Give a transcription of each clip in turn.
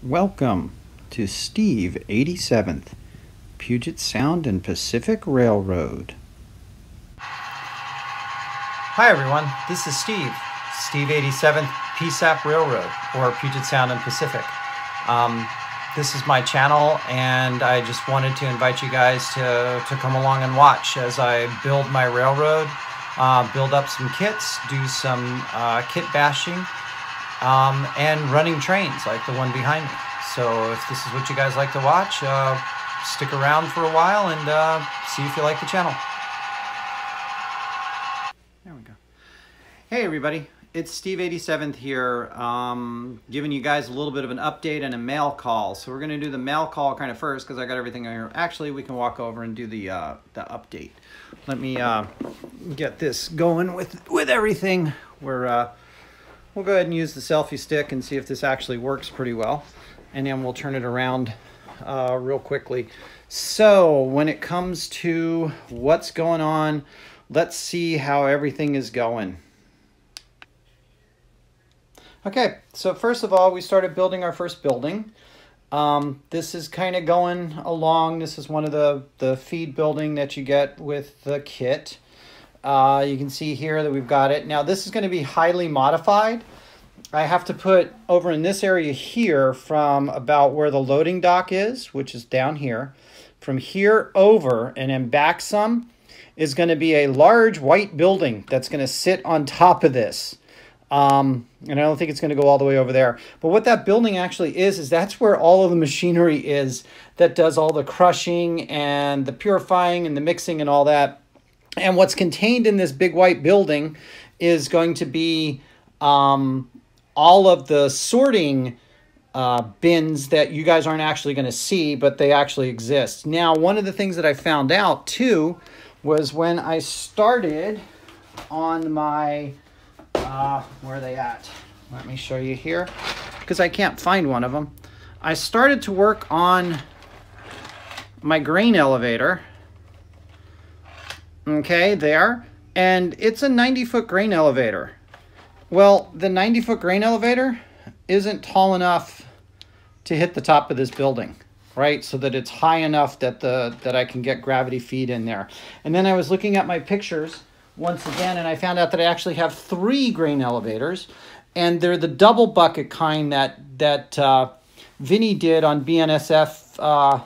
Welcome to Steve 87th, Puget Sound and Pacific Railroad. Hi everyone, this is Steve 87th PSAP Railroad, or Puget Sound and Pacific. This is my channel, and I just wanted to invite you guys to come along and watch as I build my railroad, build up some kits, do some kit bashing, and running trains like the one behind me. So if this is what you guys like to watch, stick around for a while and see if you like the channel. There we go. Hey everybody, it's Steve 87th here, giving you guys a little bit of an update and a mail call. So we're going to do the mail call kind of first because I got everything here. Actually, we can walk over and do the update. Let me get this going with everything. We'll go ahead and use the selfie stick and see if this actually works pretty well. And then we'll turn it around real quickly. So when it comes to what's going on, let's see how everything is going. Okay, so first of all, we started building our first building. This is kind of going along. This is one of the feed building that you get with the kit. You can see here that we've got it. Now this is going to be highly modified. I have to put over in this area here from about where the loading dock is, which is down here. From here over and then back some is going to be a large white building that's going to sit on top of this. And I don't think it's going to go all the way over there. But what that building actually is that's where all of the machinery is that does all the crushing and the purifying and the mixing and all that. And what's contained in this big white building is going to be all of the sorting bins that you guys aren't actually going to see, but they actually exist. Now, one of the things that I found out too was when I started on my, where are they at? Let me show you here, because I can't find one of them. I started to work on my grain elevator. Okay, there. And it's a 90-foot grain elevator. Well, the 90-foot grain elevator isn't tall enough to hit the top of this building, right? So that it's high enough that I can get gravity feed in there. And then I was looking at my pictures once again, and I found out that I actually have 3 grain elevators, and they're the double bucket kind that Vinny did on BNSF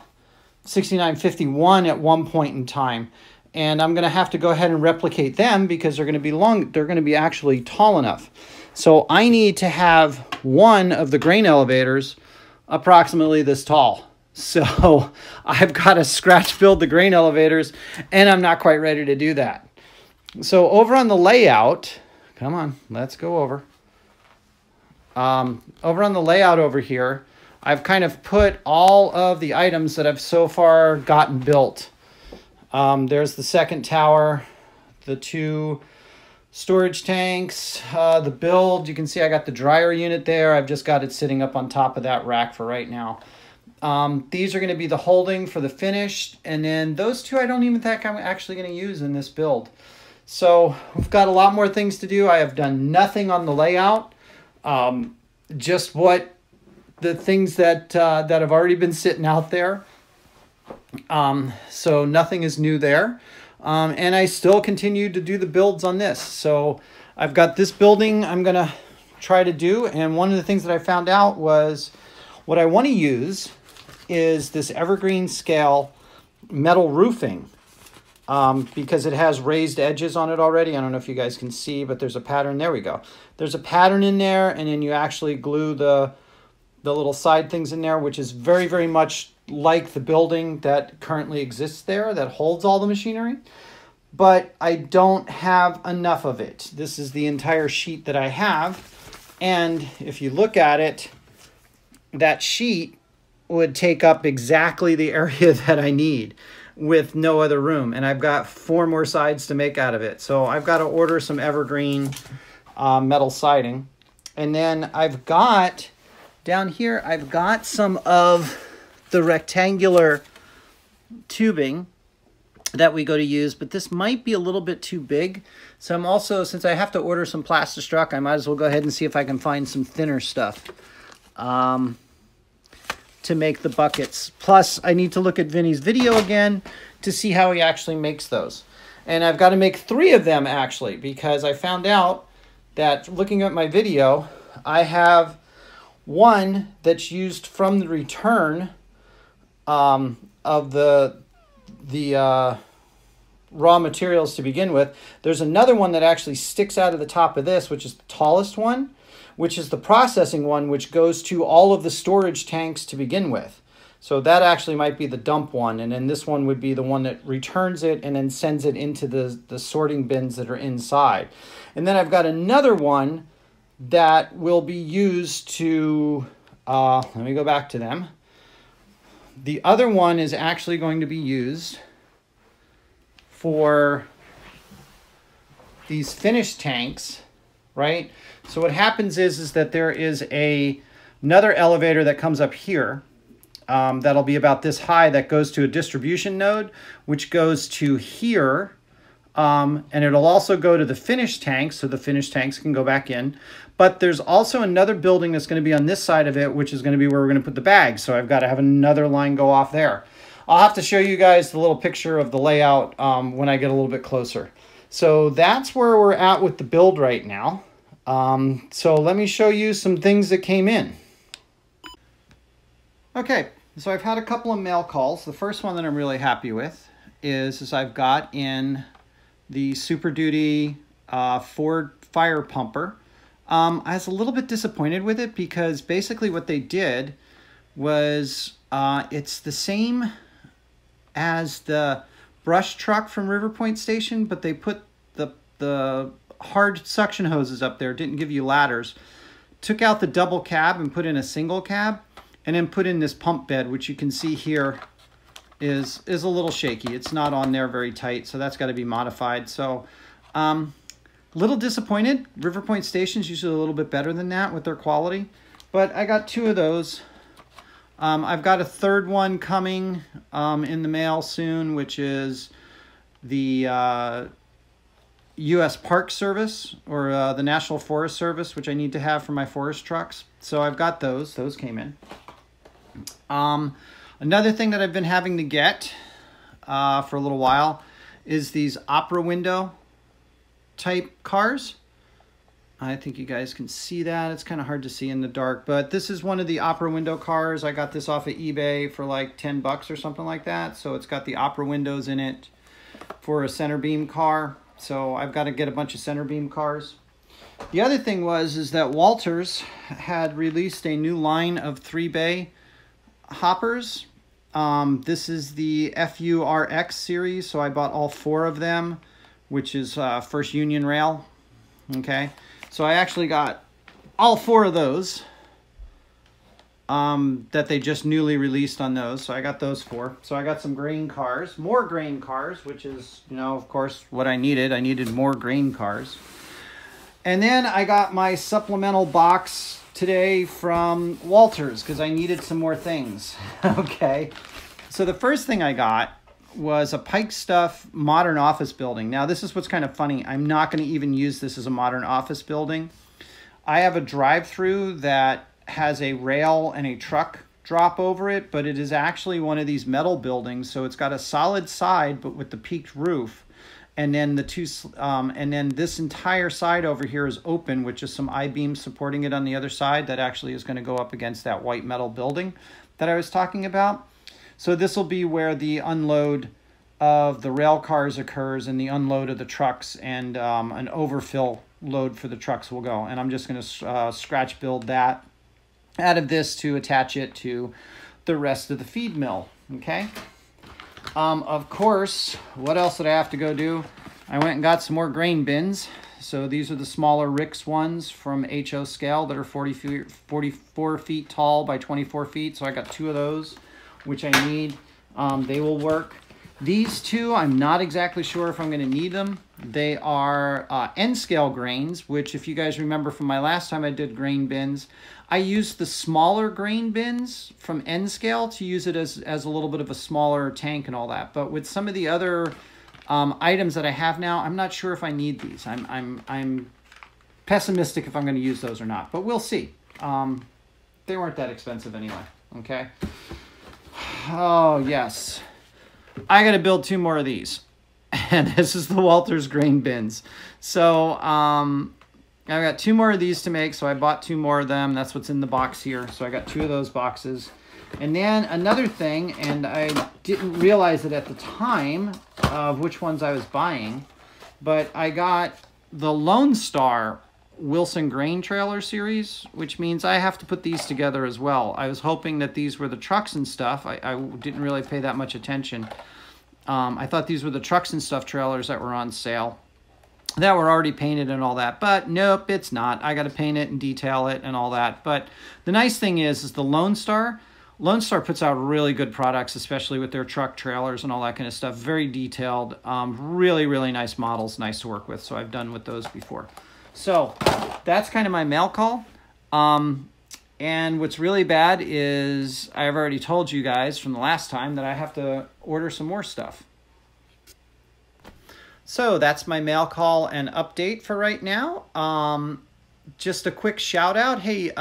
6951 at one point in time. And I'm going to have to go ahead and replicate them because they're going to be they're going to be actually tall enough. So I need to have one of the grain elevators approximately this tall. So I've got to scratch build the grain elevators, and I'm not quite ready to do that. So over on the layout, come on, let's go over. Over on the layout over here, I've kind of put all of the items that I've so far gotten built. There's the second tower, the 2 storage tanks, the build. You can see I got the dryer unit there. I've just got it sitting up on top of that rack for right now. These are going to be the holding for the finished. And then those 2 I don't even think I'm actually going to use in this build. So we've got a lot more things to do. I have done nothing on the layout. Just what the things that have already been sitting out there. So nothing is new there. And I still continue to do the builds on this. So I've got this building I'm going to try to do. And one of the things that I found out was what I want to use is this evergreen scale metal roofing. Because it has raised edges on it already. I don't know if you guys can see, but there's a pattern. There we go. There's a pattern in there, and then you actually glue the little side things in there, which is very, very much like the building that currently exists there that holds all the machinery. But I don't have enough of it. This is the entire sheet that I have. And if you look at it, that sheet would take up exactly the area that I need with no other room. And I've got 4 more sides to make out of it. So I've got to order some evergreen metal siding. And then I've got, down here, I've got some of the rectangular tubing that we go to use, but this might be a little bit too big. So I'm also, since I have to order some Plastistruck, I might as well go ahead and see if I can find some thinner stuff. to make the buckets. Plus, I need to look at Vinny's video again to see how he actually makes those. And I've got to make 3 of them, actually, because I found out that looking at my video, I have one that's used from the return of the raw materials to begin with. There's another one that actually sticks out of the top of this, which is the tallest one, which is the processing one, which goes to all of the storage tanks to begin with. So that actually might be the dump one, and then this one would be the one that returns it and then sends it into the sorting bins that are inside. And then I've got another one that will be used to, let me go back to them. The other one is actually going to be used for these finished tanks, right? So what happens is that there is another elevator that comes up here that'll be about this high that goes to a distribution node, which goes to here, and it'll also go to the finished tanks, so the finished tanks can go back in. But there's also another building that's going to be on this side of it, which is going to be where we're going to put the bags. So I've got to have another line go off there. I'll have to show you guys the little picture of the layout when I get a little bit closer. So that's where we're at with the build right now. So let me show you some things that came in. Okay, so I've had a couple of mail calls. The first one that I'm really happy with is I've got in the Super Duty Ford fire pumper. I was a little bit disappointed with it because basically what they did was it's the same as the brush truck from River Point Station, but they put the hard suction hoses up there, didn't give you ladders, took out the double cab and put in a single cab, and then put in this pump bed, which you can see here is a little shaky. It's not on there very tight, so that's got to be modified. So little disappointed. River Point Station's usually a little bit better than that with their quality, but I got 2 of those. I've got a third one coming in the mail soon, which is the U.S. Park Service, or the National Forest Service, which I need to have for my forest trucks. So I've got those. Those came in. Another thing that I've been having to get for a little while is these opera window type cars. I think you guys can see that. It's kind of hard to see in the dark, but this is one of the opera window cars. I got this off of eBay for like 10 bucks or something like that. So it's got the opera windows in it for a center beam car. So I've got to get a bunch of center beam cars. The other thing is that Walthers had released a new line of 3-bay hoppers. This is the FURX series, so I bought all 4 of them, which is First Union Rail. Okay, so I actually got all 4 of those that they just newly released on those. So I got those 4. So I got some grain cars, more grain cars, which is, you know, of course, what I needed. I needed more grain cars. And then I got my supplemental box today from Walthers because I needed some more things. Okay, so the first thing I got was a Pike Stuff modern office building. Now this is what's kind of funny. I'm not going to even use this as a modern office building. I have a drive-through that has a rail and a truck drop over it, but it is actually one of these metal buildings. So it's got a solid side, but with the peaked roof. And then and then this entire side over here is open with just some I-beams supporting it on the other side. That actually is going to go up against that white metal building that I was talking about. So this will be where the unload of the rail cars occurs and the unload of the trucks, and an overfill load for the trucks will go. And I'm just going to scratch build that out of this to attach it to the rest of the feed mill. Okay. Of course, what else did I have to go do? I went and got some more grain bins. So these are the smaller Ricks ones from HO scale that are 44 feet tall by 24 feet. So I got 2 of those, which I need. They will work. These 2, I'm not exactly sure if I'm going to need them. They are N-scale grains, which if you guys remember from my last time I did grain bins, I used the smaller grain bins from N-scale to use it as a little bit of a smaller tank and all that. But with some of the other items that I have now, I'm not sure if I need these. I'm pessimistic if I'm going to use those or not, but we'll see. they weren't that expensive anyway. Okay. Oh, yes. I got to build 2 more of these. And this is the Walthers grain bins. So I've got 2 more of these to make. So I bought 2 more of them. That's what's in the box here. So I got 2 of those boxes. And then another thing, and I didn't realize it at the time of which ones I was buying, but I got the Lone Star Wilson grain trailer series, which means I have to put these together as well. I was hoping that these were the trucks and stuff. I didn't really pay that much attention. I thought these were the trucks and stuff trailers that were on sale, that were already painted and all that, but nope, it's not. I got to paint it and detail it and all that. But the nice thing is the Lone Star puts out really good products, especially with their truck trailers and all that kind of stuff. Very detailed, really, really nice models, nice to work with. So I've done with those before. So that's kind of my mail call. And what's really bad is I've already told you guys from the last time that I have to order some more stuff. So that's my mail call and update for right now. Just a quick shout out. Hey,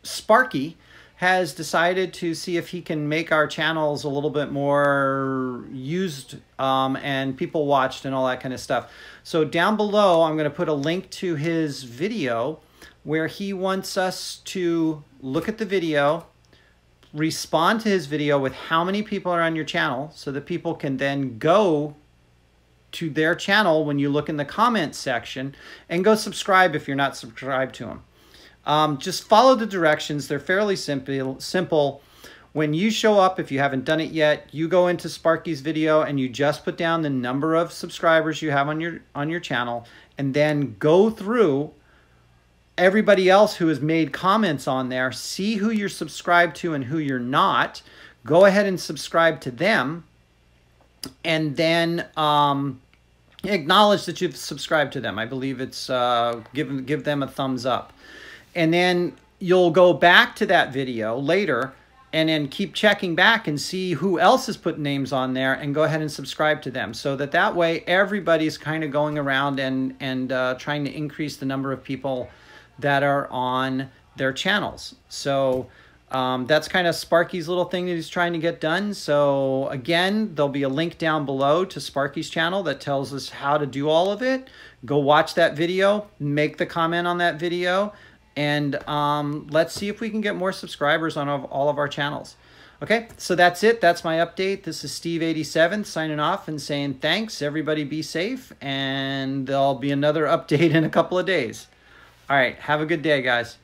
Sparky has decided to see if he can make our channels a little bit more used and people watched and all that kind of stuff. So down below, I'm going to put a link to his video where he wants us to look at the video, respond to his video with how many people are on your channel so that people can then go to their channel when you look in the comments section and go subscribe if you're not subscribed to him. Just follow the directions. They're fairly simple. When you show up, if you haven't done it yet, you go into Sparky's video and you just put down the number of subscribers you have on your channel, and then go through everybody else who has made comments on there, see who you're subscribed to and who you're not, go ahead and subscribe to them, and then acknowledge that you've subscribed to them. I believe it's give them a thumbs up. And then you'll go back to that video later and then keep checking back and see who else has put names on there and go ahead and subscribe to them. So that way everybody's kind of going around and trying to increase the number of people that are on their channels. So that's kind of Sparky's little thing that he's trying to get done. So again, there'll be a link down below to Sparky's channel that tells us how to do all of it. Go watch that video, make the comment on that video, and let's see if we can get more subscribers on all of our channels. Okay, so that's it. That's my update. This is Steve87 signing off and saying thanks. Everybody be safe, and there'll be another update in a couple of days. All right, have a good day, guys.